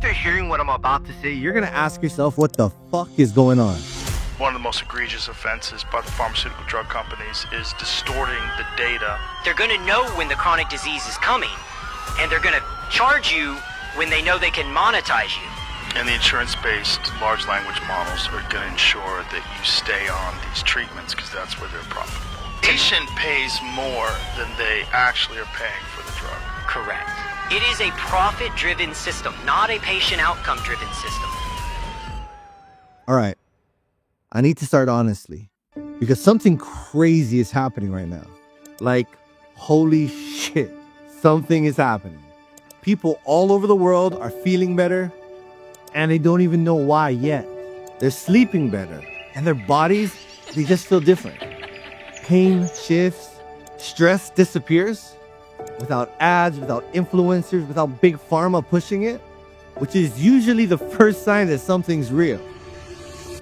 After hearing what I'm about to say, you're gonna ask yourself what the fuck is going on. One of the most egregious offenses by the pharmaceutical drug companies is distorting the data. They're going to know when the chronic disease is coming, and they're going to charge you when they know they can monetize you. And the insurance-based large language models are going to ensure that you stay on these treatments because that's where they're profitable. Patient pays more than they actually are paying for the drug. Correct. It is a profit-driven system, not a patient outcome-driven system. All right. I need to start honestly, because something crazy is happening right now. Like, holy shit, something is happening. People all over the world are feeling better, and they don't even know why yet. They're sleeping better, and their bodies, they just feel different. Pain shifts, stress disappears, without ads, without influencers, without big pharma pushing it, which is usually the first sign that something's real.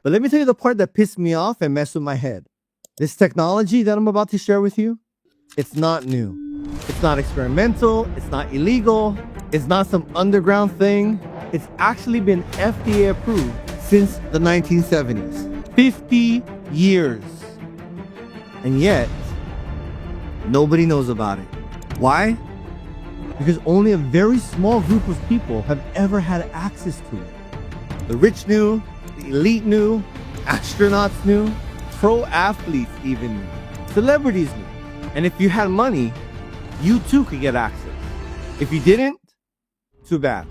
But let me tell you the part that pissed me off and messed with my head. This technology that I'm about to share with you, it's not new. It's not experimental. It's not illegal. It's not some underground thing. It's actually been FDA approved since the 1970s. 50 years. And yet, nobody knows about it. Why? Because only a very small group of people have ever had access to it. The rich knew. The elite knew, astronauts knew, pro athletes even knew, celebrities knew. And if you had money, you too could get access. If you didn't, too bad.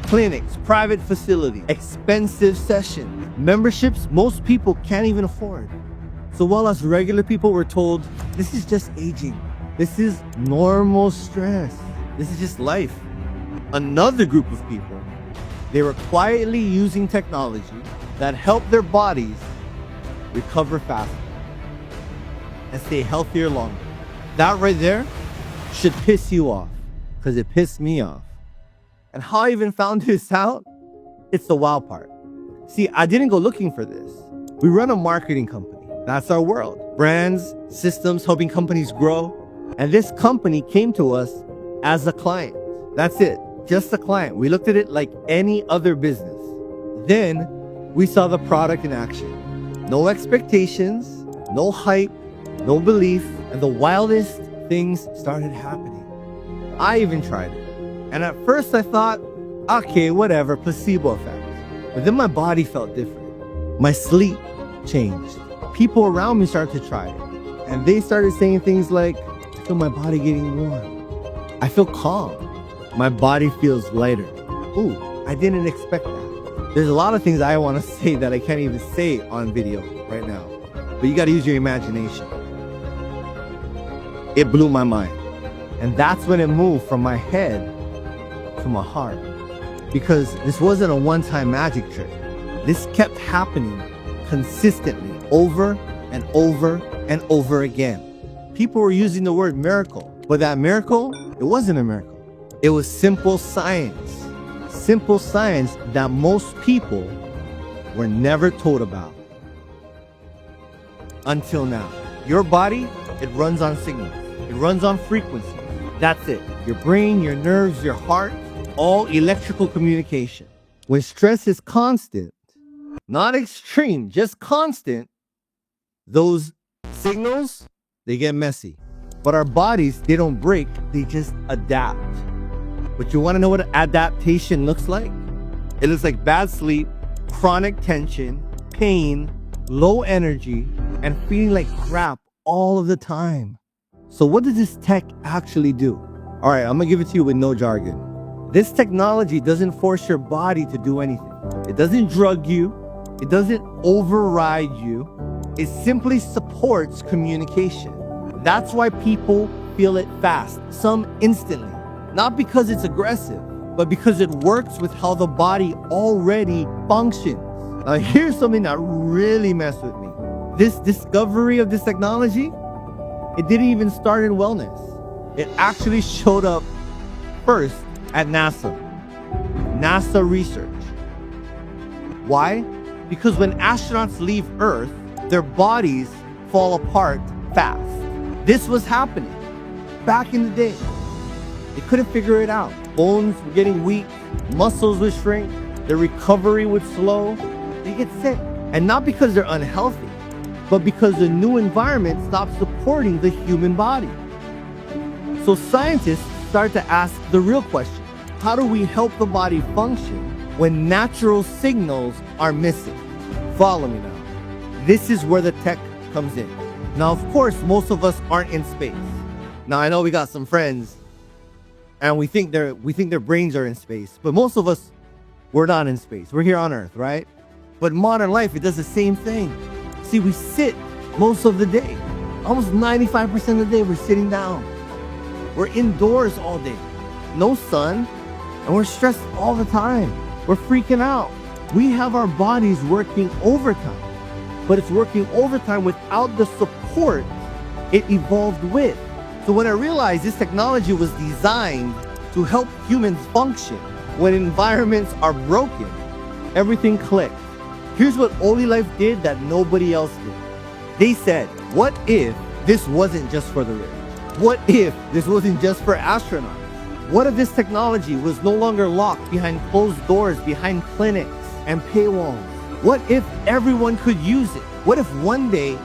Clinics, private facilities, expensive sessions, memberships most people can't even afford. So while us regular people were told, this is just aging, this is normal stress, this is just life, another group of people, they were quietly using technology that helped their bodies recover faster and stay healthier longer. That right there should piss you off, because it pissed me off. And how I even found this out, it's the wild part. See, I didn't go looking for this. We run a marketing company. That's our world. Brands, systems, helping companies grow. And this company came to us as a client. That's it, just a client. We looked at it like any other business. Then we saw the product in action. No expectations, no hype, no belief, and the wildest things started happening. I even tried it. And at first I thought, okay, whatever, placebo effect. But then my body felt different. My sleep changed. People around me started to try it. And they started saying things like, I feel my body getting warm. I feel calm. My body feels lighter. Ooh, I didn't expect that. There's a lot of things I want to say that I can't even say on video right now. But you got to use your imagination. It blew my mind. And that's when it moved from my head to my heart. Because this wasn't a one-time magic trick. This kept happening consistently over and over and over again. People were using the word miracle. But that miracle, it wasn't a miracle. It was simple science. Simple science that most people were never told about. Until now. Your body, it runs on signals. It runs on frequencies. That's it. Your brain, your nerves, your heart, all electrical communication. When stress is constant, not extreme, just constant, those signals, they get messy. But our bodies, they don't break, they just adapt. But you want to know what adaptation looks like? It looks like bad sleep, chronic tension, pain, low energy, and feeling like crap all of the time. So what does this tech actually do? All right, I'm gonna give it to you with no jargon. This technology doesn't force your body to do anything. It doesn't drug you. It doesn't override you. It simply supports communication. That's why people feel it fast, some instantly. Not because it's aggressive, but because it works with how the body already functions. Now here's something that really messed with me. This discovery of this technology, it didn't even start in wellness. It actually showed up first at NASA research. Why? Because when astronauts leave Earth, their bodies fall apart fast. This was happening back in the day. They couldn't figure it out. Bones were getting weak, muscles would shrink, their recovery would slow, they get sick. And not because they're unhealthy, but because the new environment stops supporting the human body. So scientists start to ask the real question: how do we help the body function when natural signals are missing? Follow me now. This is where the tech comes in. Now, of course, most of us aren't in space. Now, I know we got some friends and we think their brains are in space, but most of us, we're not in space. We're here on Earth, right? But modern life, it does the same thing. See, we sit most of the day. Almost 95% of the day, we're sitting down. We're indoors all day. No sun, and we're stressed all the time. We're freaking out. We have our bodies working overtime, but it's working overtime without the support it evolved with. So when I realized this technology was designed to help humans function when environments are broken, everything clicked. Here's what OlyLife did that nobody else did. They said, what if this wasn't just for the rich? What if this wasn't just for astronauts? What if this technology was no longer locked behind closed doors, behind clinics and paywalls? What if everyone could use it? What if one day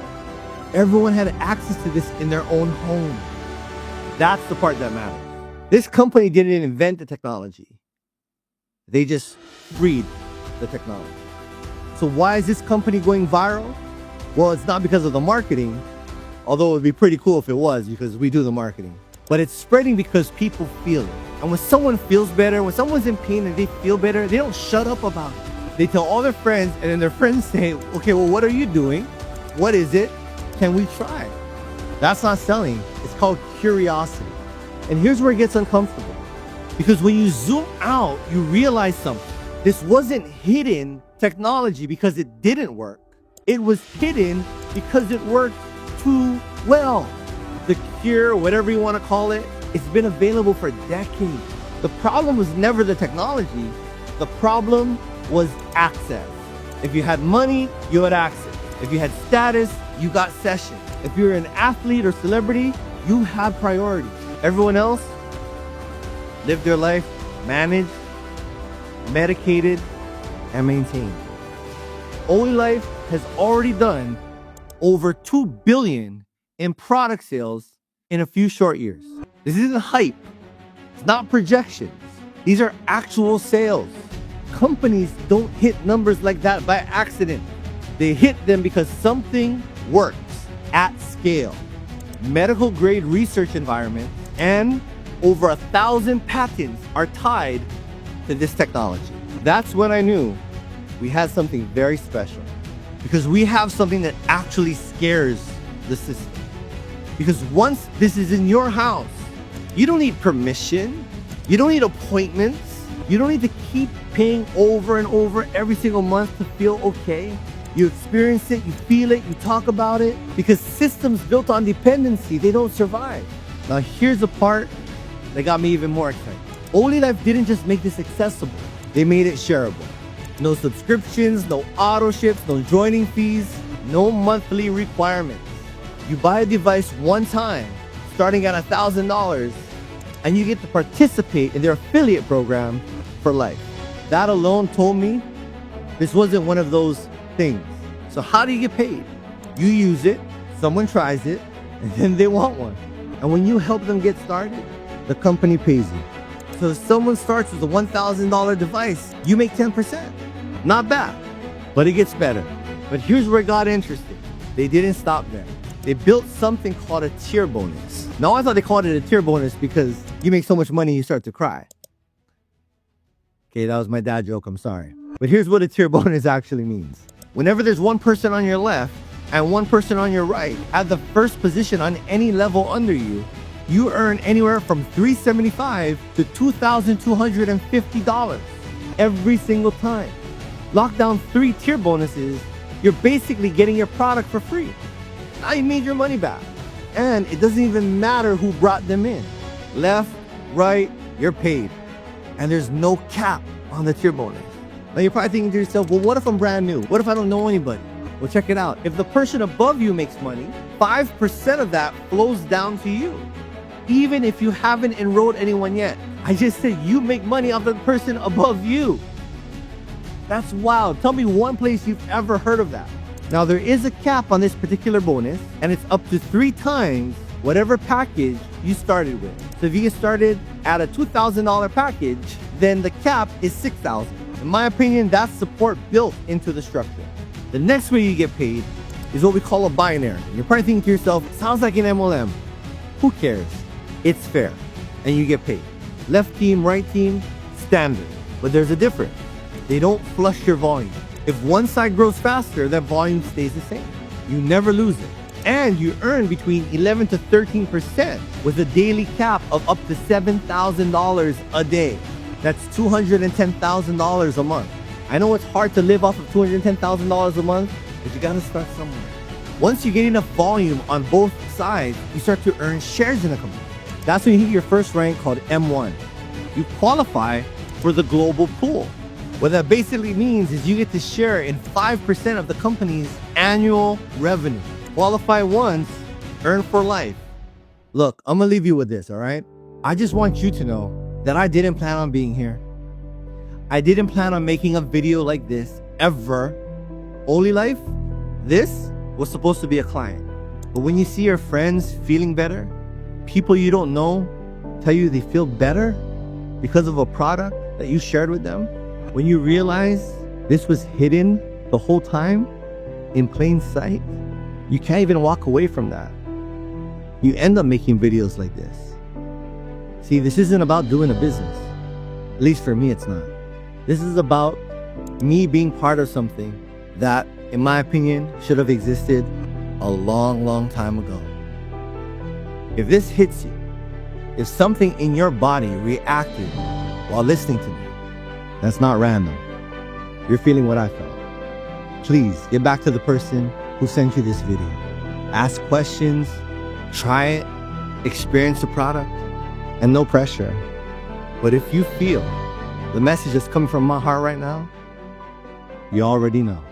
everyone had access to this in their own home? That's the part that matters. This company didn't invent the technology. They just freed the technology. So why is this company going viral? Well, it's not because of the marketing, although it would be pretty cool if it was, because we do the marketing. But it's spreading because people feel it. And when someone feels better, when someone's in pain and they feel better, they don't shut up about it. They tell all their friends, and then their friends say, okay, well, what are you doing? What is it? Can we try? That's not selling. It's called curiosity. And here's where it gets uncomfortable. Because when you zoom out, you realize something. This wasn't hidden technology because it didn't work. It was hidden because it worked too well. The cure, whatever you want to call it, it's been available for decades. The problem was never the technology. The problem was access. If you had money, you had access. If you had status, you got sessions. If you're an athlete or celebrity, you had priority. Everyone else lived their life managed, medicated, and maintained. OlyLife has already done over $2 billion in product sales in a few short years. This isn't hype. It's not projections. These are actual sales. Companies don't hit numbers like that by accident. They hit them because something works at scale. Medical grade research environment and over 1,000 patents are tied to this technology. That's when I knew we had something very special, because we have something that actually scares the system. Because once this is in your house, you don't need permission, you don't need appointments, you don't need to keep paying over and over every single month to feel okay. You experience it, you feel it, you talk about it, because systems built on dependency, they don't survive. Now here's the part that got me even more excited. OlyLife didn't just make this accessible, they made it shareable. No subscriptions, no auto ships, no joining fees, no monthly requirements. You buy a device one time, starting at $1,000, and you get to participate in their affiliate program for life. That alone told me this wasn't one of those things. So how do you get paid? You use it, someone tries it, and then they want one. And when you help them get started, the company pays you. So if someone starts with a $1,000 device, you make 10%. Not bad, but it gets better. But here's where it got interesting. They didn't stop there. They built something called a tier bonus. Now I thought they called it a tier bonus because you make so much money you start to cry. Okay, that was my dad joke, I'm sorry. But here's what a tier bonus actually means. Whenever there's one person on your left and one person on your right at the first position on any level under you, you earn anywhere from $375 to $2,250 every single time. Lock down 3 tier bonuses, you're basically getting your product for free. Now you made your money back. And it doesn't even matter who brought them in. Left, right, you're paid. And there's no cap on the tier bonus. Now you're probably thinking to yourself, well, what if I'm brand new? What if I don't know anybody? Well, check it out. If the person above you makes money, 5% of that flows down to you. even if you haven't enrolled anyone yet. I just said you make money off the person above you. That's wild. Tell me one place you've ever heard of that. Now, there is a cap on this particular bonus, and it's up to 3 times whatever package you started with. So if you get started at a $2,000 package, then the cap is $6,000. In my opinion, that's support built into the structure. The next way you get paid is what we call a binary. You're probably thinking to yourself, sounds like an MLM. Who cares? It's fair, and you get paid. Left team, right team, standard. But there's a difference. They don't flush your volume. If one side grows faster, that volume stays the same. You never lose it. And you earn between 11 to 13% with a daily cap of up to $7,000 a day. That's $210,000 a month. I know it's hard to live off of $210,000 a month, but you gotta start somewhere. Once you get enough volume on both sides, you start to earn shares in a company. That's when you hit your first rank called M1. You qualify for the global pool. What that basically means is you get to share in 5% of the company's annual revenue. Qualify once, earn for life. Look, I'm gonna leave you with this, all right? I just want you to know that I didn't plan on being here. I didn't plan on making a video like this ever. OlyLife, this was supposed to be a client. But when you see your friends feeling better, people you don't know tell you they feel better because of a product that you shared with them, when you realize this was hidden the whole time in plain sight, you can't even walk away from that. You end up making videos like this. See, this isn't about doing a business. At least for me, it's not. This is about me being part of something that, in my opinion, should have existed a long, long time ago. If this hits you, if something in your body reacted while listening to me, that's not random. You're feeling what I felt. Please get back to the person who sent you this video. Ask questions, try it, experience the product, and no pressure. But if you feel the message that's coming from my heart right now, you already know.